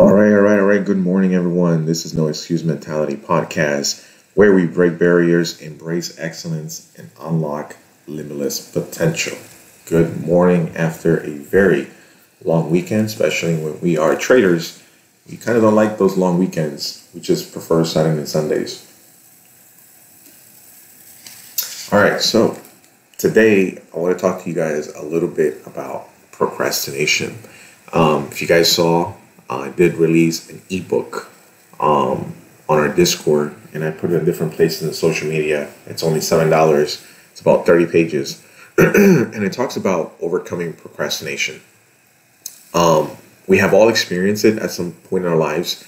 All right. Good morning, everyone. This is No Excuse Mentality Podcast, where we break barriers, embrace excellence, and unlock limitless potential. Good morning after a very long weekend, especially when we are traders. We kind of don't like those long weekends. We just prefer Saturday and Sundays. All right, so today I want to talk to you guys a little bit about procrastination. If you guys saw, I did release an ebook on our Discord, and I put it in different places in social media. It's only $7. It's about 30 pages, and it talks about overcoming procrastination. We have all experienced it at some point in our lives,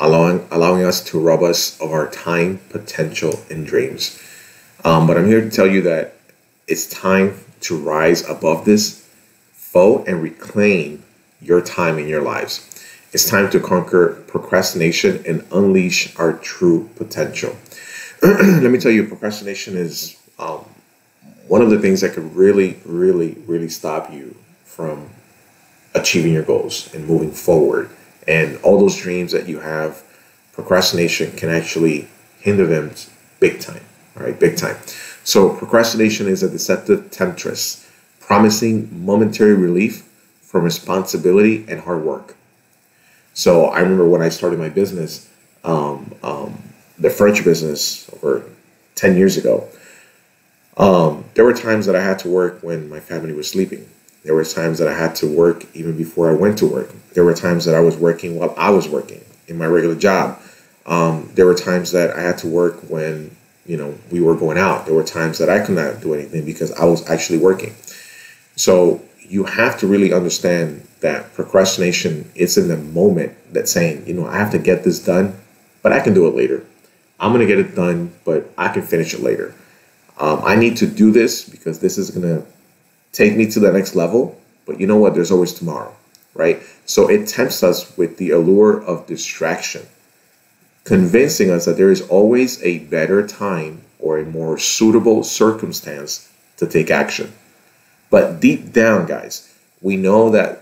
allowing us to rob us of our time, potential, and dreams. But I'm here to tell you that it's time to rise above this foe and reclaim your time in your lives. It's time to conquer procrastination and unleash our true potential. Let me tell you, procrastination is one of the things that could really stop you from achieving your goals and moving forward. And all those dreams that you have, procrastination can actually hinder them big time. All right, big time. So procrastination is a deceptive temptress, promising momentary relief from responsibility and hard work. So I remember when I started my business, the furniture business over 10 years ago, there were times that I had to work when my family was sleeping. There were times that I had to work even before I went to work. There were times that I was working while I was working in my regular job. There were times that I had to work when, we were going out. There were times that I could not do anything because I was actually working. So you have to really understand that procrastination is in the moment that's saying, I have to get this done, but I can do it later. I'm going to get it done, but I can finish it later. I need to do this because this is going to take me to the next level. But you know what? There's always tomorrow, right? So it tempts us with the allure of distraction, convincing us that there is always a better time or a more suitable circumstance to take action. But deep down, guys, we know that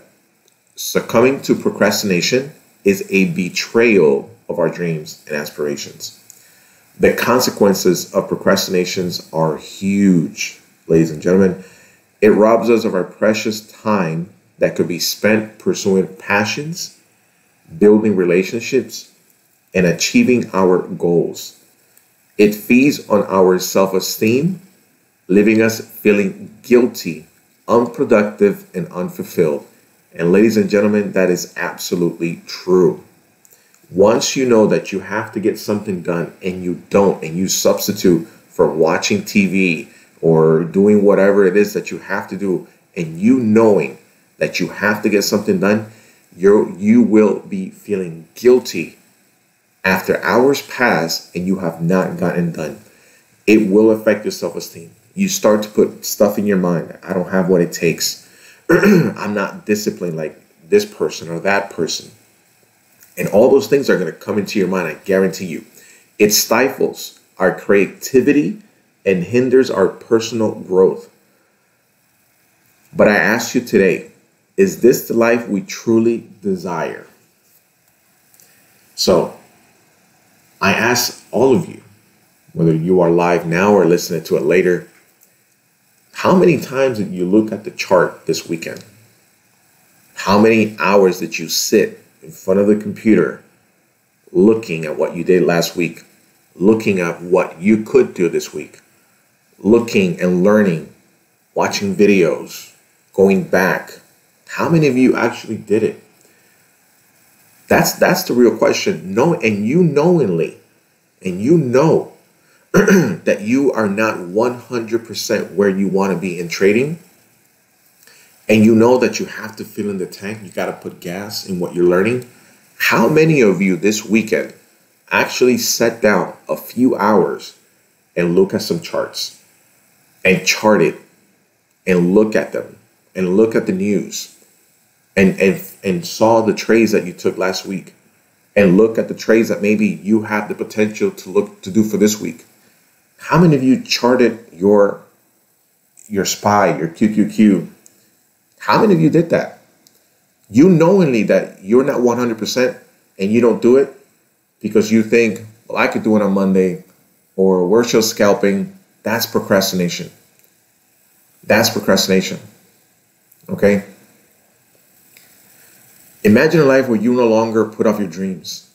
succumbing to procrastination is a betrayal of our dreams and aspirations. The consequences of procrastinations are huge, ladies and gentlemen. It robs us of our precious time that could be spent pursuing passions, building relationships, and achieving our goals. It feeds on our self-esteem, leaving us feeling guilty, unproductive, and unfulfilled. And ladies and gentlemen, that is absolutely true. Once you know that you have to get something done and you don't, and you substitute for watching TV or doing whatever it is that you have to do, and you knowing that you have to get something done, you will be feeling guilty after hours pass and you have not gotten done. It will affect your self-esteem. You start to put stuff in your mind. I don't have what it takes. I'm not disciplined like this person or that person. And all those things are going to come into your mind, I guarantee you. It stifles our creativity and hinders our personal growth. But I ask you today, is this the life we truly desire? So I ask all of you, whether you are live now or listening to it later, how many times did you look at the chart this weekend? How many hours did you sit in front of the computer looking at what you did last week, looking at what you could do this week, looking and learning, watching videos, going back? How many of you actually did it? That's the real question. No, and you knowingly, and you know that you are not 100% where you want to be in trading, and you know that you have to fill in the tank, you got to put gas in what you're learning. How many of you this weekend actually sat down a few hours and look at some charts and chart it and look at them and look at the news and saw the trades that you took last week and look at the trades that maybe you have the potential to do for this week? How many of you charted your SPY, your QQQ? How many of you did that? You knowingly that you're not 100%, and you don't do it because you think, well, I could do it on Monday, or we're still scalping, that's procrastination. That's procrastination. Okay? Imagine a life where you no longer put off your dreams,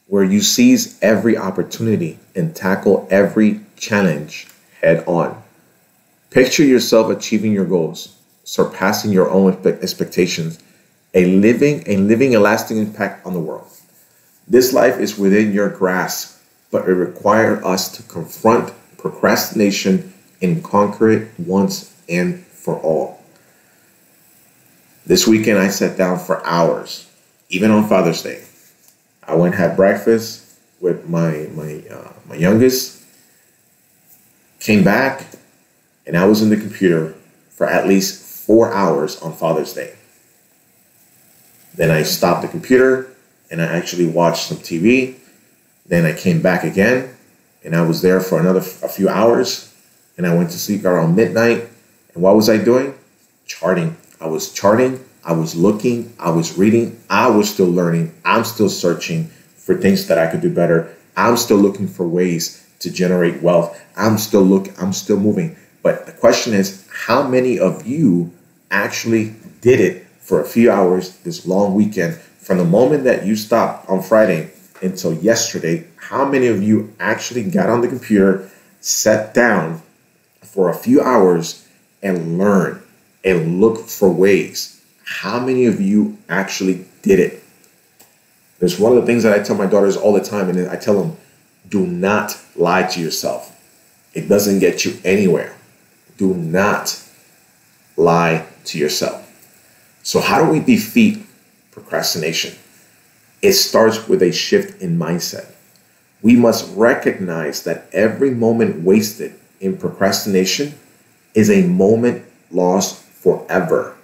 where you seize every opportunity and tackle every challenge head on. Picture yourself achieving your goals, surpassing your own expectations, and living a lasting impact on the world. This life is within your grasp, but it requires us to confront procrastination and conquer it once and for all. This weekend, I sat down for hours, even on Father's Day. I went and had breakfast with my youngest, came back, and I was in the computer for at least 4 hours on Father's Day. Then I stopped the computer and I actually watched some TV. Then I came back again and I was there for a few hours, and I went to sleep around midnight. And what was I doing? Charting. I was looking, I was reading, I was still learning, I'm still searching for things that I could do better. I'm still looking for ways to generate wealth. I'm still moving. But the question is, how many of you actually did it for a few hours this long weekend? From the moment that you stopped on Friday until yesterday, how many of you actually got on the computer, sat down for a few hours and learned and looked for ways? How many of you actually did it? There's one of the things that I tell my daughters all the time, and I tell them, do not lie to yourself. It doesn't get you anywhere. Do not lie to yourself. So how do we defeat procrastination? It starts with a shift in mindset. We must recognize that every moment wasted in procrastination is a moment lost forever.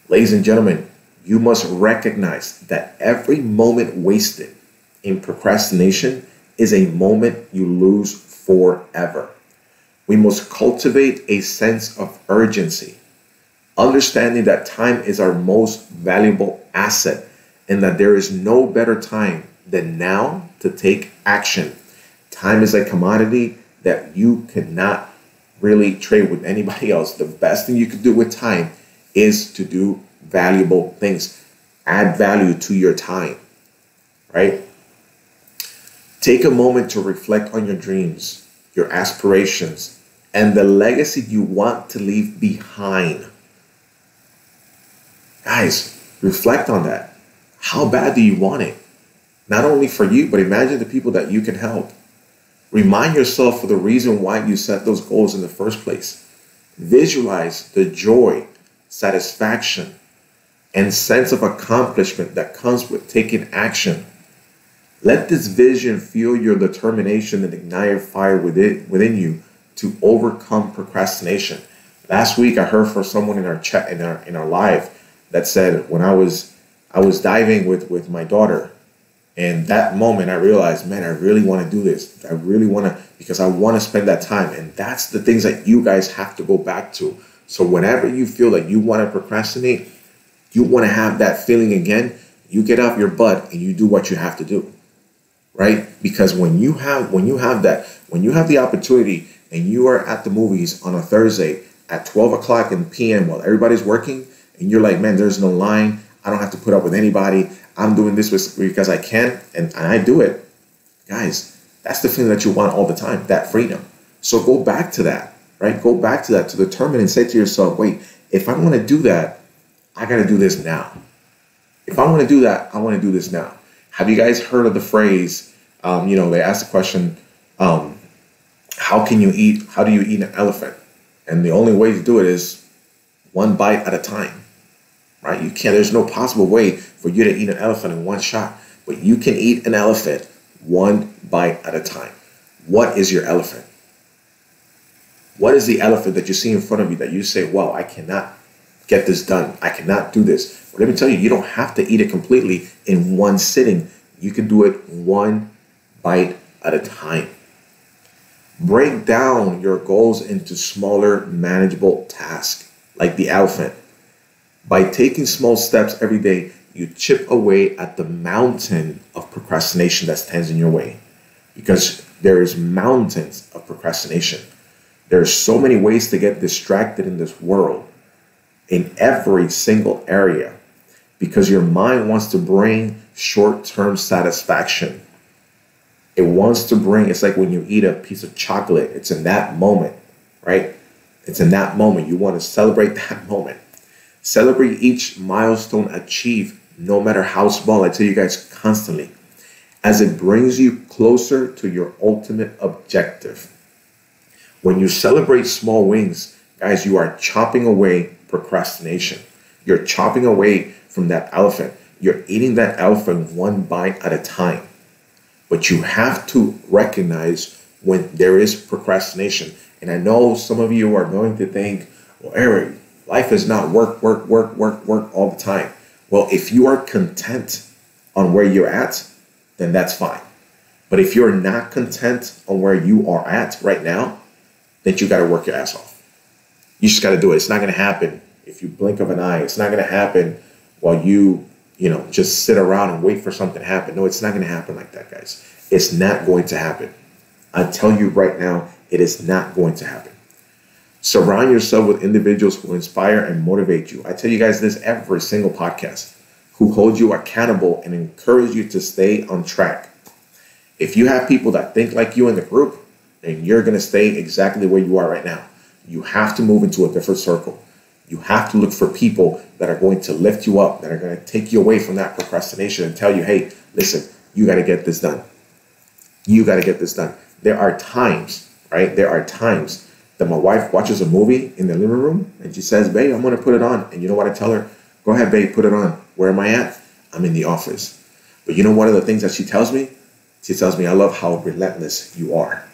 Ladies and gentlemen, you must recognize that every moment wasted in procrastination is a moment you lose forever. We must cultivate a sense of urgency, understanding that time is our most valuable asset and that there is no better time than now to take action. Time is a commodity that you cannot really trade with anybody else. The best thing you could do with time is to do valuable things. Add value to your time, right? Take a moment to reflect on your dreams, your aspirations, and the legacy you want to leave behind. Guys, reflect on that. How bad do you want it? Not only for you, but imagine the people that you can help. Remind yourself of the reason why you set those goals in the first place. Visualize the joy, satisfaction, and sense of accomplishment that comes with taking action. Let this vision fuel your determination and ignite a fire within you to overcome procrastination. Last week, I heard from someone in our chat, in our live, that said, when I was diving with my daughter, and that moment I realized, man, I really want to do this. I really want to, because I want to spend that time. And that's the things that you guys have to go back to. So whenever you feel like you want to procrastinate, you want to have that feeling again, you get off your butt and you do what you have to do, right? Because when you have the opportunity and you are at the movies on a Thursday at 12 o'clock in p.m. while everybody's working, and you're like, man, there's no line. I don't have to put up with anybody. I'm doing this because I can, and I do it. Guys, that's the feeling that you want all the time, that freedom. So go back to that, right? Go back to that to determine and say to yourself, wait, if I want to do that, I got to do this now. If I want to do that, I want to do this now. Have you guys heard of the phrase, they asked the question, how do you eat an elephant? And the only way to do it is one bite at a time, right? There's no possible way for you to eat an elephant in one shot, but you can eat an elephant one bite at a time. What is your elephant? What is the elephant that you see in front of you that you say, wow, I cannot get this done. I cannot do this. But let me tell you, you don't have to eat it completely in one sitting. You can do it one bite at a time. Break down your goals into smaller, manageable tasks, like the elephant. By taking small steps every day, you chip away at the mountain of procrastination that stands in your way. Because there is mountains of procrastination. There's so many ways to get distracted in this world, in every single area, because your mind wants to bring short-term satisfaction. It wants to bring, it's like when you eat a piece of chocolate, it's in that moment, right? It's in that moment. You want to celebrate that moment. Celebrate each milestone achieved, no matter how small. I tell you guys constantly, as it brings you closer to your ultimate objective. When you celebrate small wins, guys, you are chopping away procrastination. You're chopping away from that elephant. You're eating that elephant one bite at a time. But you have to recognize when there is procrastination. And I know some of you are going to think, well, Eric, life is not work all the time. Well, if you are content on where you're at, then that's fine. But if you're not content on where you are at right now, then you got to work your ass off. You just got to do it. It's not going to happen if you blink of an eye. It's not going to happen while you just sit around and wait for something to happen. No, it's not going to happen like that, guys. It's not going to happen. I tell you right now, it is not going to happen. Surround yourself with individuals who inspire and motivate you. I tell you guys this every single podcast, who hold you accountable and encourage you to stay on track. If you have people that think like you in the group, then you're going to stay exactly where you are right now. You have to move into a different circle. You have to look for people that are going to lift you up, that are going to take you away from that procrastination and tell you, hey, listen, you got to get this done. You got to get this done. There are times, right? There are times that my wife watches a movie in the living room and she says, babe, I'm going to put it on. And you know what I tell her? Go ahead, babe, put it on. Where am I at? I'm in the office. But you know one of the things that she tells me? She tells me, I love how relentless you are.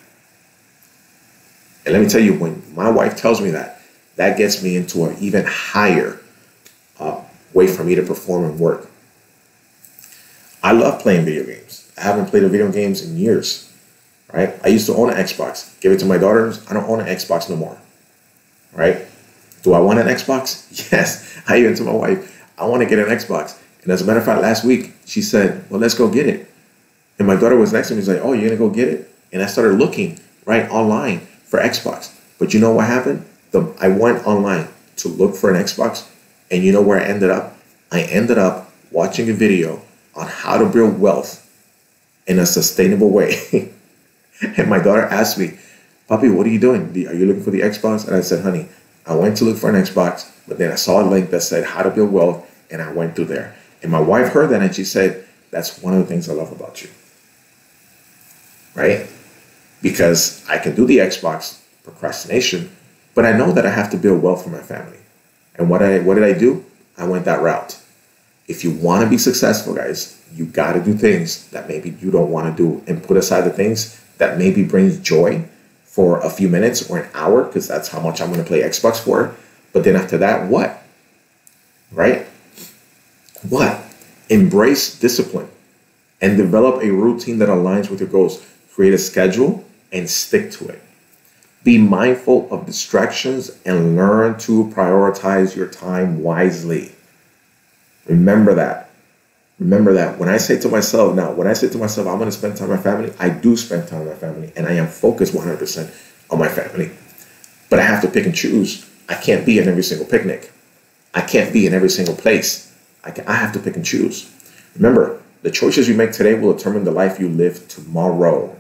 And let me tell you, when my wife tells me that, that gets me into an even higher way for me to perform and work. I love playing video games. I haven't played video games in years, right? I used to own an Xbox. Give it to my daughters. I don't own an Xbox no more, right? Do I want an Xbox? Yes. I even told my wife, I want to get an Xbox. And as a matter of fact, last week, she said, well, let's go get it. And my daughter was next to me. She's like, oh, you're going to go get it? And I started looking right online for Xbox. But you know what happened? I went online to look for an Xbox. And you know where I ended up? I ended up watching a video on how to build wealth in a sustainable way. And my daughter asked me, Papi, what are you doing? Are you looking for the Xbox? And I said, honey, I went to look for an Xbox, but then I saw a link that said how to build wealth, and I went through there. And my wife heard that, and she said, that's one of the things I love about you, right? Because I can do the Xbox procrastination, but I know that I have to build wealth for my family. And what did I do? I went that route. If you want to be successful, guys, you got to do things that maybe you don't want to do, and put aside the things that maybe brings joy for a few minutes or an hour, because that's how much I'm going to play Xbox for. But then after that, what? Right? What? Embrace discipline and develop a routine that aligns with your goals. Create a schedule and stick to it. Be mindful of distractions and learn to prioritize your time wisely. Remember that. Remember that. When I say to myself, I'm going to spend time with my family, I do spend time with my family, and I am focused 100% on my family. But I have to pick and choose. I can't be in every single picnic. I can't be in every single place. I have to pick and choose. Remember, the choices you make today will determine the life you live tomorrow.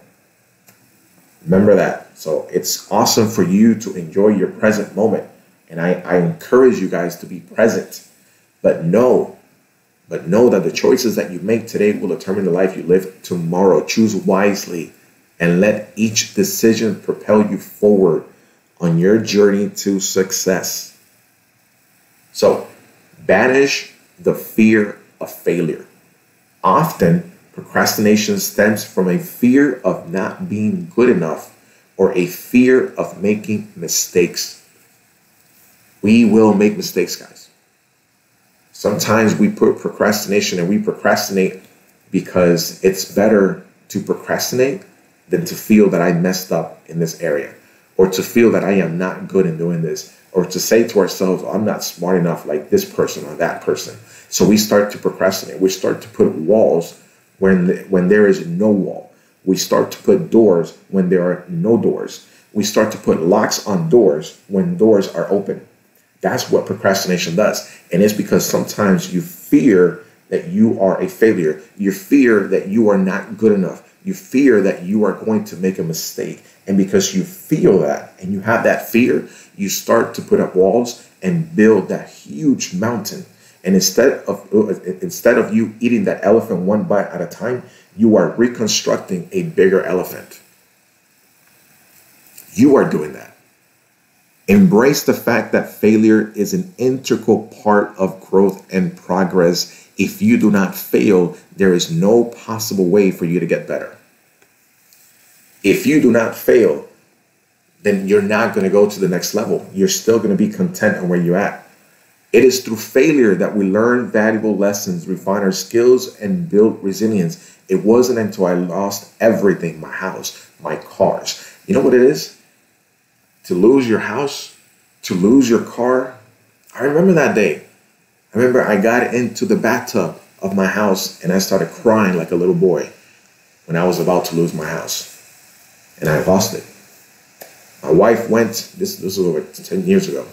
Remember that. So it's awesome for you to enjoy your present moment. And I encourage you guys to be present. But know that the choices that you make today will determine the life you live tomorrow. Choose wisely and let each decision propel you forward on your journey to success. So, banish the fear of failure. Often, procrastination stems from a fear of not being good enough or a fear of making mistakes. We will make mistakes, guys. Sometimes we put procrastination, and we procrastinate because it's better to procrastinate than to feel that I messed up in this area. or to feel that I am not good in doing this, or to say to ourselves, I'm not smart enough like this person or that person. So we start to procrastinate. We start to put walls when there is no wall. We start to put doors when there are no doors. We start to put locks on doors when doors are open. That's what procrastination does. And it's because sometimes you fear that you are a failure. You fear that you are not good enough. You fear that you are going to make a mistake. And because you feel that and you have that fear, you start to put up walls and build that huge mountain. And instead of you eating that elephant one bite at a time, you are reconstructing a bigger elephant. You are doing that. Embrace the fact that failure is an integral part of growth and progress. If you do not fail, there is no possible way for you to get better. If you do not fail, then you're not going to go to the next level. You're still going to be content on where you're at. It is through failure that we learn valuable lessons, refine our skills, and build resilience. It wasn't until I lost everything, my house, my cars. You know what it is? To lose your house, to lose your car. I remember that day. I remember I got into the bathtub of my house and I started crying like a little boy when I was about to lose my house. And I lost it. My wife went, this was over 10 years ago.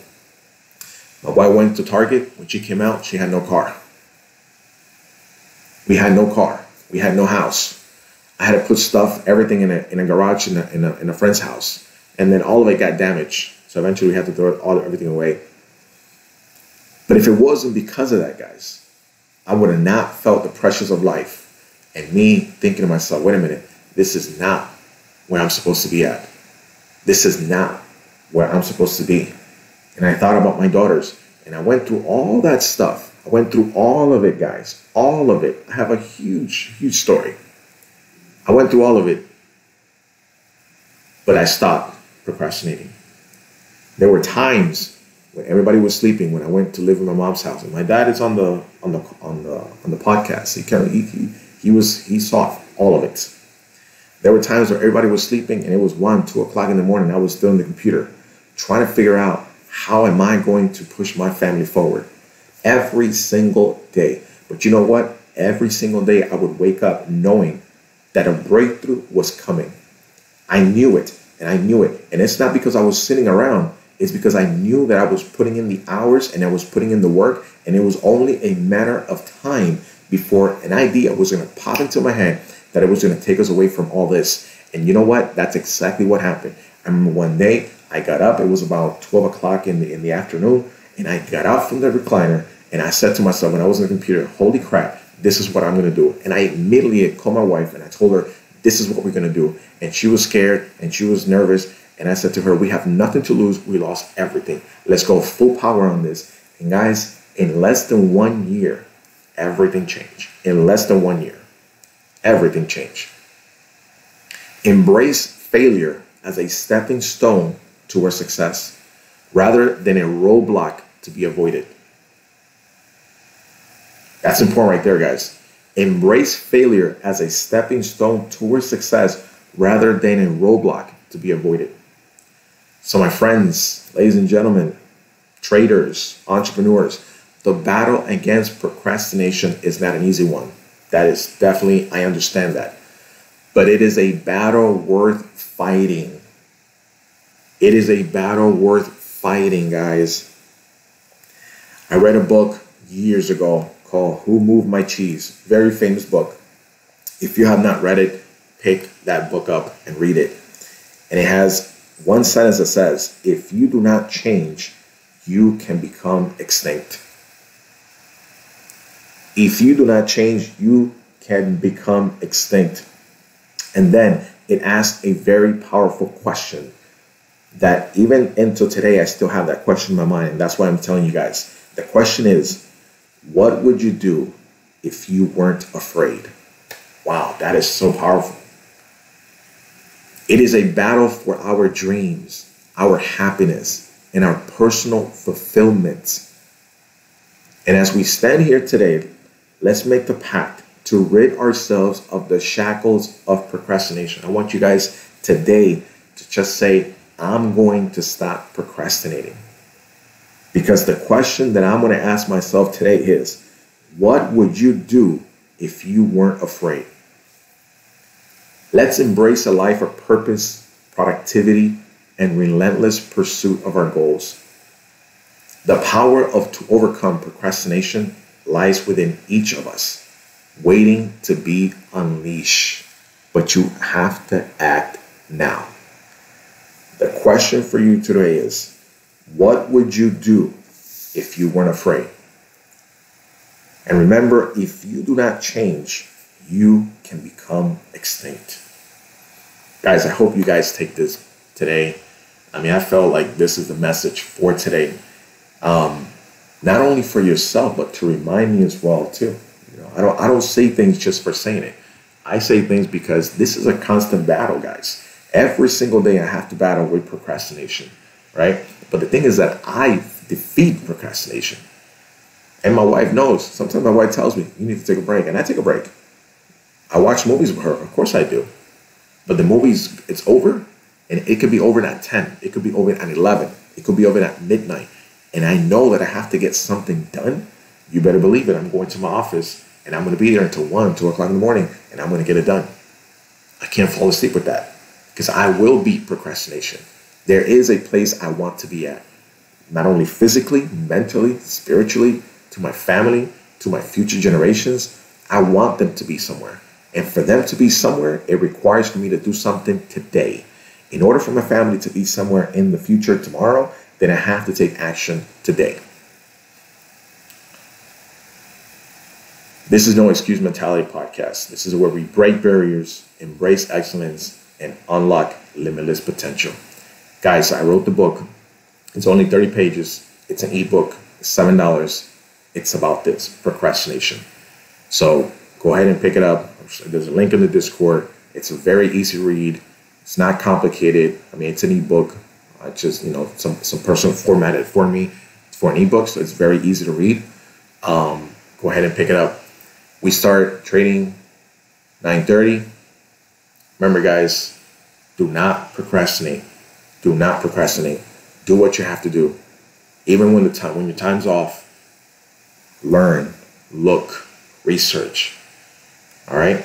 My wife went to Target. When she came out, she had no car. We had no car. We had no house. I had to put stuff, everything in a garage in a friend's house. And then all of it got damaged. So eventually we had to throw everything away. But if it wasn't because of that, guys, I would have not felt the pressures of life. And me thinking to myself, wait a minute, this is not where I'm supposed to be at. This is not where I'm supposed to be. And I thought about my daughters. And I went through all that stuff. I went through all of it, guys. All of it. I have a huge, huge story. I went through all of it. But I stopped procrastinating. There were times when everybody was sleeping when I went to live in my mom's house, and my dad is on the podcast. He saw all of it. There were times where everybody was sleeping and it was 1, 2 o'clock in the morning. I was still in the computer trying to figure out how am I going to push my family forward every single day. But you know what? Every single day I would wake up knowing that a breakthrough was coming. I knew it. And I knew it. And it's not because I was sitting around. It's because I knew that I was putting in the hours and I was putting in the work. And it was only a matter of time before an idea was going to pop into my head that it was going to take us away from all this. And you know what? That's exactly what happened. I remember one day I got up. It was about 12 o'clock in the afternoon. And I got out from the recliner. And I said to myself when I was on the computer, holy crap, this is what I'm going to do. And I immediately called my wife and I told her, this is what we're going to do. And she was scared and she was nervous. And I said to her, we have nothing to lose. We lost everything. Let's go full power on this. And guys, in less than 1 year, everything changed. In less than 1 year, everything changed. Embrace failure as a stepping stone towards success rather than a roadblock to be avoided. That's important right there, guys. Embrace failure as a stepping stone towards success rather than a roadblock to be avoided. So my friends, ladies and gentlemen, traders, entrepreneurs, the battle against procrastination is not an easy one. That is definitely, I understand that. But it is a battle worth fighting. It is a battle worth fighting, guys. I read a book years ago called Who Moved My Cheese? Very famous book. If you have not read it, pick that book up and read it. And it has one sentence that says, if you do not change, you can become extinct. If you do not change, you can become extinct. And then it asks a very powerful question that even until today, I still have that question in my mind. And that's why I'm telling you guys. The question is, what would you do if you weren't afraid? Wow, that is so powerful. It is a battle for our dreams, our happiness, and our personal fulfillment. And as we stand here today, let's make the pact to rid ourselves of the shackles of procrastination. I want you guys today to just say, I'm going to stop procrastinating. Because the question that I'm going to ask myself today is, what would you do if you weren't afraid? Let's embrace a life of purpose, productivity, and relentless pursuit of our goals. The power to overcome procrastination lies within each of us, waiting to be unleashed. But you have to act now. The question for you today is, what would you do if you weren't afraid? And remember, if you do not change, you can become extinct. Guys, I hope you guys take this today. I felt like this is the message for today. Not only for yourself, but to remind me as well too. I don't say things just for saying it. I say things because this is a constant battle, guys. Every single day I have to battle with procrastination, right? But the thing is that I defeat procrastination. And my wife knows. Sometimes my wife tells me, you need to take a break. And I take a break. I watch movies with her. Of course I do. But the movies, it's over. And it could be over at 10. It could be over at 11. It could be over at midnight. And I know that I have to get something done. You better believe it. I'm going to my office. And I'm going to be there until 1, 2 o'clock in the morning. And I'm going to get it done. I can't fall asleep with that. Because I will beat procrastination. There is a place I want to be at. Not only physically, mentally, spiritually, to my family, to my future generations. I want them to be somewhere. And for them to be somewhere, it requires for me to do something today. In order for my family to be somewhere in the future tomorrow, then I have to take action today. This is No Excuse Mentality Podcast. This is where we break barriers, embrace excellence, and unlock limitless potential. Guys, I wrote the book. It's only 30 pages. It's an ebook. It's $7. It's about this, procrastination. So go ahead and pick it up. There's a link in the Discord. It's a very easy read. It's not complicated. It's an ebook. I just, some person formatted for me for an ebook, so it's very easy to read. Go ahead and pick it up. We start trading 9:30. Remember, guys, do not procrastinate. Do not procrastinate. Do what you have to do. Even when your time's off, learn, look, research. All right?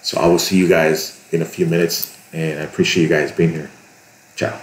So I will see you guys in a few minutes, and I appreciate you guys being here. Ciao.